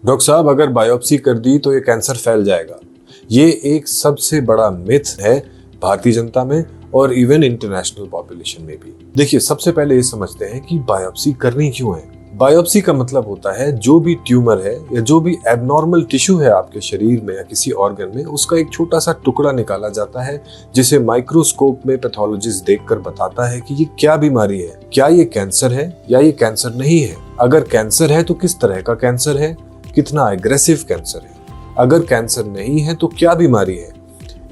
Doctor साहब, अगर biopsy कर दी तो ये कैंसर फैल जाएगा। ये एक सबसे बड़ा मिथ है भारतीय जनता में और इवन इंटरनेशनल पॉपुलेशन में भी। देखिए, सबसे पहले ये समझते हैं कि बायोप्सी करनी क्यों है। बायोप्सी का मतलब होता है जो भी ट्यूमर है या जो भी एबनॉर्मल टिश्यू है आपके शरीर में या किसी ऑर्गन में, उसका एक छोटा सा टुकड़ा निकाला जाता है जिसे माइक्रोस्कोप में पैथोलॉजिस्ट देखकर बताता है कि ये क्या बीमारी है, क्या ये कैंसर है या ये कैंसर नहीं है। अगर कैंसर है तो किस तरह का कैंसर है, कितना एग्रेसिव कैंसर है। अगर कैंसर नहीं है तो क्या बीमारी है।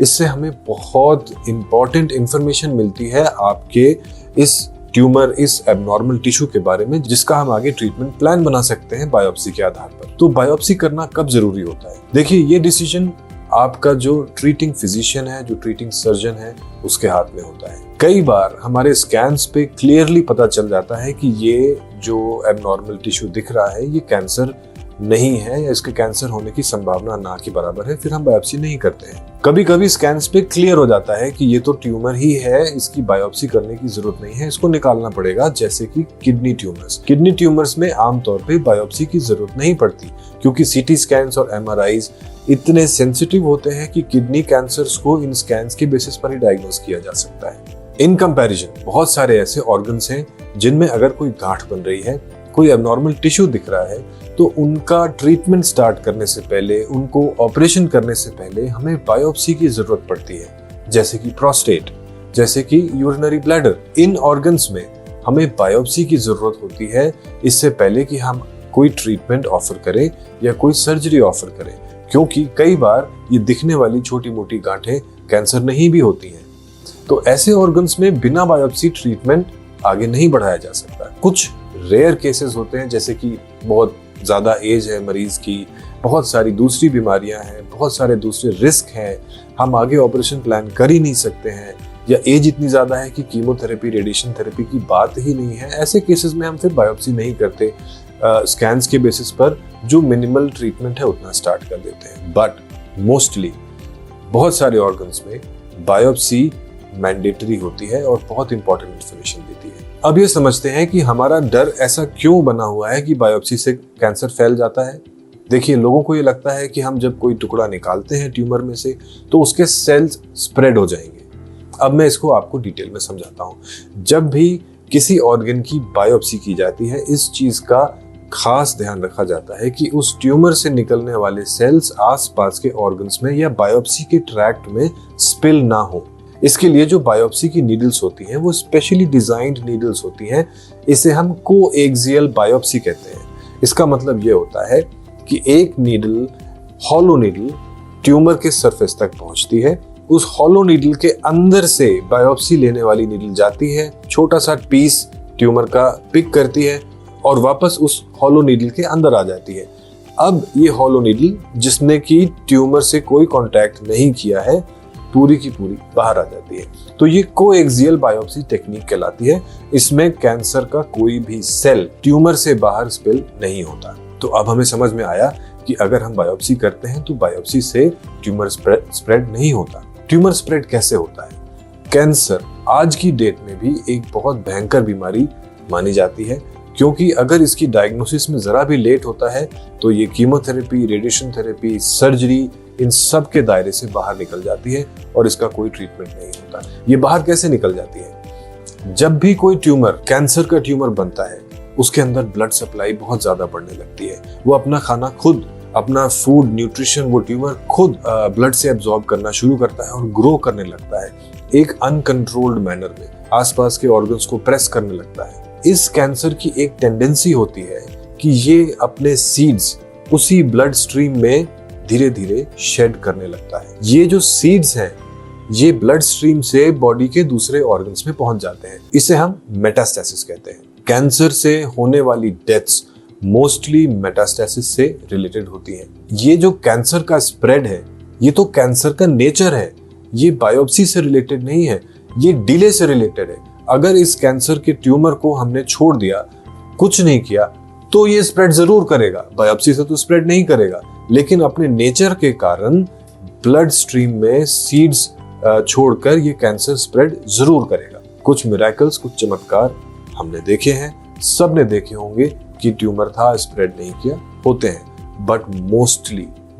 इससे हमें बहुत इंपॉर्टेंट इंफॉर्मेशन मिलती है आपके इस ट्यूमर, इस एबनॉर्मल टिश्यू के बारे में, जिसका हम आगे ट्रीटमेंट प्लान बना सकते हैं बायोप्सी के आधार पर। तो बायोप्सी करना कब जरूरी होता है? देखिए, ये डिसीजन आपका जो ट्रीटिंग फिजिशियन है, जो ट्रीटिंग सर्जन है, उसके हाथ में होता है। कई बार हमारे स्कैन्स पे क्लियरली पता चल जाता है कि ये जो एबनॉर्मल टिश्यू दिख रहा है ये कैंसर नहीं है या इसके कैंसर होने की संभावना ना के बराबर है, फिर हम बायोप्सी नहीं करते हैं। कभी कभी स्कैन्स पे क्लियर हो जाता है कि ये तो ट्यूमर ही है, इसकी बायोप्सी करने की जरूरत नहीं है, इसको निकालना पड़ेगा, जैसे कि किडनी ट्यूमर्स। किडनी ट्यूमर्स में आमतौर पे बायोप्सी की जरूरत नहीं पड़ती क्योंकि सीटी स्कैन्स और एमआरआईज इतने सेंसिटिव होते हैं कि किडनी कैंसर्स को इन स्कैन्स के बेसिस पर ही डायग्नोज किया जा सकता है। इन कंपैरिजन बहुत सारे ऐसे ऑर्गन्स हैं जिनमें अगर कोई गांठ बन रही है, कोई एबनॉर्मल टिश्यू दिख रहा है, तो उनका ट्रीटमेंट स्टार्ट करने से पहले, उनको ऑपरेशन करने से पहले हमें बायोप्सी की जरूरत पड़ती है। जैसे कि प्रोस्टेट, जैसे कि यूरिनरी ब्लैडर। इन ऑर्गन्स में हमें बायोप्सी की जरूरत होती है इससे पहले कि हम कोई ट्रीटमेंट ऑफर करें या कोई सर्जरी ऑफर करें, क्योंकि कई बार ये दिखने वाली छोटी मोटी गांठें कैंसर नहीं भी होती हैं। तो ऐसे ऑर्गन्स में बिना बायोप्सी ट्रीटमेंट आगे नहीं बढ़ाया जा सकता। कुछ रेयर केसेस होते हैं, जैसे कि बहुत ज़्यादा एज है मरीज की, बहुत सारी दूसरी बीमारियां हैं, बहुत सारे दूसरे रिस्क हैं, हम आगे ऑपरेशन प्लान कर ही नहीं सकते हैं, या एज इतनी ज़्यादा है कि कीमोथेरेपी, रेडिएशन थेरेपी की बात ही नहीं है। ऐसे केसेस में हम फिर बायोप्सी नहीं करते, स्कैन्स के बेसिस पर जो मिनिमल ट्रीटमेंट है उतना स्टार्ट कर देते हैं। बट मोस्टली बहुत सारे ऑर्गन्स में बायोप्सी मैंडेटरी होती है और बहुत इंपॉर्टेंट इन्फॉर्मेशन देती है। अब ये समझते हैं कि हमारा डर ऐसा क्यों बना हुआ है कि बायोप्सी से कैंसर फैल जाता है। देखिए, लोगों को ये लगता है कि हम जब कोई टुकड़ा निकालते हैं ट्यूमर में से तो उसके सेल्स स्प्रेड हो जाएंगे। अब मैं इसको आपको डिटेल में समझाता हूँ। जब भी किसी ऑर्गन की बायोप्सी की जाती है, इस चीज का खास ध्यान रखा जाता है कि उस ट्यूमर से निकलने वाले सेल्स आसपास के ऑर्गन्स में या बायोप्सी के ट्रैक्ट में स्पिल ना हो। इसके लिए जो बायोप्सी की नीडल्स होती हैं वो स्पेशली डिजाइंड नीडल्स होती हैं। इसे हम कोएक्सियल बायोप्सी कहते हैं। इसका मतलब ये होता है कि एक नीडल, हॉलो नीडल, ट्यूमर के सरफेस तक पहुंचती है। उस हॉलो नीडल के अंदर से बायोप्सी लेने वाली नीडल जाती है, छोटा सा पीस ट्यूमर का पिक करती है और वापस उस हॉलो नीडल के अंदर आ जाती है। अब ये हॉलो नीडल, जिसने की ट्यूमर से कोई कॉन्टैक्ट नहीं किया है, पूरी की पूरी बाहर आ जाती है। तो ये कोएक्सियल बायोप्सी टेक्निक कहलाती है। इसमें कैंसर का कोई भी सेल ट्यूमर से बाहर स्पिल नहीं होता। तो अब हमें समझ में आया कि अगर हम बायोप्सी करते हैं तो बायोप्सी से ट्यूमर स्प्रेड नहीं होता। ट्यूमर स्प्रेड कैसे होता है? कैंसर आज की डेट में भी एक बहुत भयंकर बीमारी मानी जाती है, क्योंकि अगर इसकी डायग्नोसिस में जरा भी लेट होता है तो ये कीमोथेरेपी, रेडिएशन थेरेपी, सर्जरी, इन सब के दायरे से बाहर निकल जाती है और इसका कोई ट्रीटमेंट नहीं होता। ये बाहर कैसे निकल जाती है? जब भी कोई ट्यूमर, कैंसर का ट्यूमर बनता है, उसके अंदर ब्लड सप्लाई बहुत ज्यादा बढ़ने लगती है। वो अपना खाना खुद, अपना फूड, न्यूट्रिशन, वो ट्यूमर खुद ब्लड से एब्जॉर्ब करना शुरू करता है और ग्रो करने लगता है एक अनकंट्रोल्ड मैनर में, आसपास के ऑर्गन्स को प्रेस करने लगता है। इस कैंसर की एक टेंडेंसी होती है कि ये अपने सीड्स उसी ब्लड स्ट्रीम में धीरे धीरे शेड करने लगता है। ये जो सीड्स हैं, ये ब्लड स्ट्रीम से बॉडी के दूसरे ऑर्गन्स में पहुंच जाते हैं। इसे हम मेटास्टेसिस कहते हैं। कैंसर से होने वाली डेथ्स मोस्टली मेटास्टेसिस से रिलेटेड होती हैं। ये जो कैंसर का स्प्रेड है, ये तो कैंसर का नेचर है, ये बायोप्सी से रिलेटेड नहीं है, ये डिले से रिलेटेड है। अगर इस कैंसर के ट्यूमर को हमने छोड़ दिया, कुछ नहीं किया, तो ये स्प्रेड जरूर करेगा। बायोप्सी से तो स्प्रेड नहीं करेगा, लेकिन अपने नेचर के कारण ब्लड स्ट्रीम में सीड्स छोड़कर ये कैंसर स्प्रेड जरूर करेगा। कुछ मिरेकल्स, कुछ चमत्कार हमने देखे हैं, सबने देखे होंगे कि ट्यूमर था, स्प्रेड नहीं किया, होते हैं। बट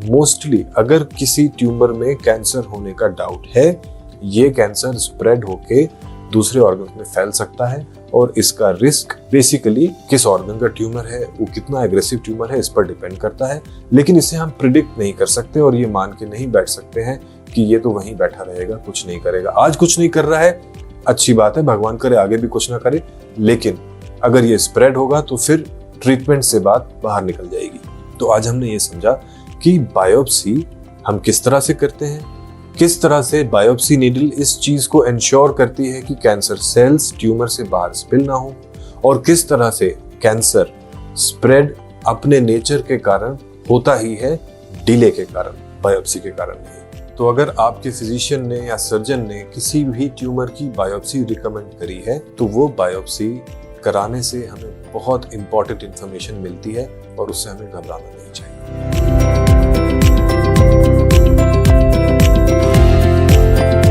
मोस्टली अगर किसी ट्यूमर में कैंसर होने का डाउट है, ये कैंसर स्प्रेड होके दूसरे ऑर्गन में फैल सकता है और इसका रिस्क बेसिकली किस ऑर्गन का ट्यूमर है, वो कितना एग्रेसिव ट्यूमर है, इस पर डिपेंड करता है। लेकिन इसे हम प्रिडिक्ट नहीं कर सकते और ये मान के नहीं बैठ सकते हैं कि ये तो वहीं बैठा रहेगा, कुछ नहीं करेगा। आज कुछ नहीं कर रहा है, अच्छी बात है, भगवान करे आगे भी कुछ ना करे, लेकिन अगर ये स्प्रेड होगा तो फिर ट्रीटमेंट से बात बाहर निकल जाएगी। तो आज हमने ये समझा कि बायोप्सी हम किस तरह से करते हैं, किस तरह से बायोप्सी नीडल इस चीज को इंश्योर करती है कि कैंसर सेल्स ट्यूमर से बाहर स्पिल ना हो, और किस तरह से कैंसर स्प्रेड अपने नेचर के कारण होता ही है, डिले के कारण, बायोप्सी के कारण नहीं। तो अगर आपके फिजिशियन ने या सर्जन ने किसी भी ट्यूमर की बायोप्सी रिकमेंड करी है तो वो बायोप्सी कराने से हमें बहुत इंपॉर्टेंट इंफॉर्मेशन मिलती है और उससे हमें घबराना नहीं।